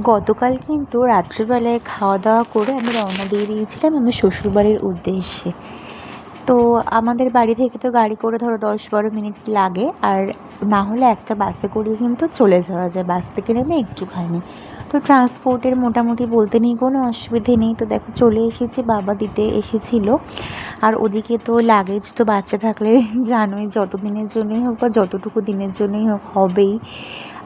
গতকাল কিন্তু রাত্রিবেলায় খাওয়া দাওয়া করে আমি রওনা দিয়ে দিয়েছিলাম আমার শ্বশুরবাড়ির উদ্দেশ্যে। তো আমাদের বাড়ি থেকে তো গাড়ি করে ধরো 10-12 মিনিট লাগে, আর না হলে একটা বাসে করে কিন্তু চলে যাওয়া যায়, বাস থেকে নেমে একটুখানি। তো ট্রান্সপোর্টের মোটামুটি বলতে নেই কোনো অসুবিধে নেই। তো দেখো চলে এসেছি, বাবা দিতে এসেছিলো। আর ওদিকে তো লাগেজ তো বাচ্চা থাকলে জানোই যত দিনের জন্যই হোক বা যতটুকু দিনের জন্যই হোক হবেই।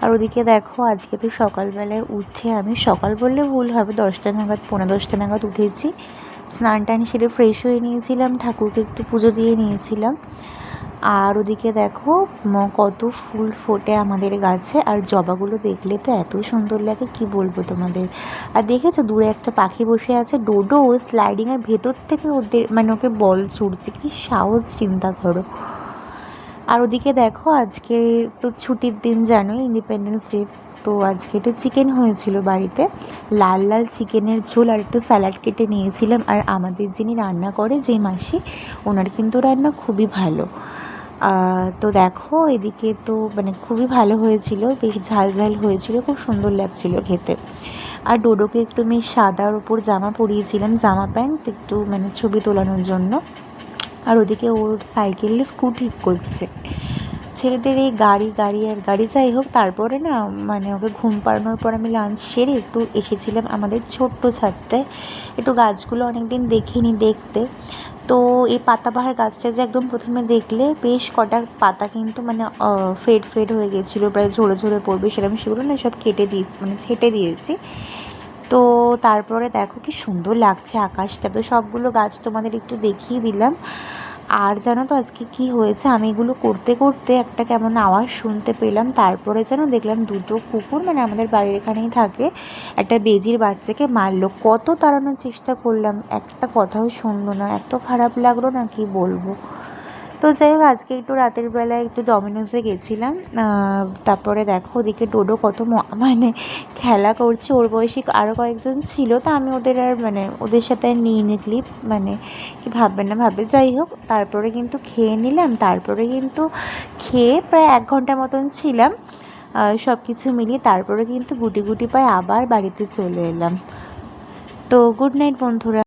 আর ওদিকে দেখো আজকে তো সকালবেলায় উঠে, আমি সকাল বললে ভুল হবে, 10টা নাগাদ 10:45 নাগাদ উঠেছি। স্নান টান সেরে ফ্রেশ হয়ে নিয়েছিলাম, ঠাকুরকে একটু পুজো দিয়ে নিয়েছিলাম। আর ওদিকে দেখো কত ফুল ফোটে আমাদের গাছে, আর জবাগুলো দেখলে তো এত সুন্দর লাগে কি বলবো তোমাদের। আর দেখেছো দূরে একটা পাখি বসে আছে, ডোডো, ও স্লাইডিংয়ের ভেতর থেকে ওদের মানে ওকে বল ছুটছে, কি সাহস চিন্তা করো। আর ওদিকে দেখো আজকে তো ছুটির দিন, জানোই ইন্ডিপেন্ডেন্স ডে। তো আজকে একটু চিকেন হয়েছিল বাড়িতে, লাল লাল চিকেনের ঝোল, আর একটু স্যালাড কেটে নিয়েছিলাম। আর আমাদের যিনি রান্না করে, যে মাসি, ওনার কিন্তু রান্না খুবই ভালো। তো দেখো এদিকে তো মানে খুবই ভালো হয়েছিল, বেশ ঝাল ঝাল হয়েছিল, খুব সুন্দর লাগছিল খেতে। আর ডোডোকে একটু আমি সাদার ওপর জামা পরিয়েছিলাম, জামা প্যান্ট, একটু মানে ছবি তোলানোর জন্য। আর ওদিকে ওর সাইকেলে স্ক্রু ঠিক করছে। ছেলেদের এই গাড়ি আর গাড়ি, যাই হোক। তারপরে না মানে ওকে ঘুম পাড়ানোর পর আমি লাঞ্চ সেরে একটু এসেছিলাম আমাদের ছোট্ট ছাদটায়, একটু গাছগুলো অনেকদিন দেখিনি দেখতে। তো এই পাতাবাহার গাছটা যে একদম প্রথমে দেখলে বেশ কটা পাতা কিন্তু মানে ফেড ফেড হয়ে গেছিলো, প্রায় ঝরে ঝরে পড়বে সেরকম, সেগুলো না সব কেটে দিয়ে মানে ছেটে দিয়েছি। তো তারপরে দেখো কি সুন্দর লাগছে আকাশটা। তো সবগুলো গাছ তোমাদের একটু দেখিয়ে দিলাম। আর জানো তো আজকে কি হয়েছে, আমি এগুলো করতে করতে একটা কেমন আওয়াজ শুনতে পেলাম। তারপরে যেন দেখলাম দুটো কুকুর, মানে আমাদের বাড়ির এখানেই থাকে, একটা বেজির বাচ্চাকে মারলো। কত তাড়ানোর চেষ্টা করলাম, একটা কথাও শুনলো না, এত খারাপ লাগলো না কি বলবো। তো যাই হোক আজকে একটু রাতের বেলায় একটু ডমিনোসে গেছিলাম। তারপরে দেখো ওদিকে ডোডো কত মানে খেলা করছে, ওর বয়সী আরও কয়েকজন ছিল, তা আমি ওদের আর মানে ওদের সাথে আর নিইনি ক্লিপ, মানে কি ভাববে না ভাববে, যাই হোক। তারপরে কিন্তু খেয়ে নিলাম, তারপরে কিন্তু খেয়ে প্রায় 1 ঘন্টা মতন ছিলাম সব কিছু মিলিয়ে। তারপরে কিন্তু গুটি গুটি পায়ে আবার বাড়িতে চলে এলাম। তো গুড নাইট বন্ধুরা।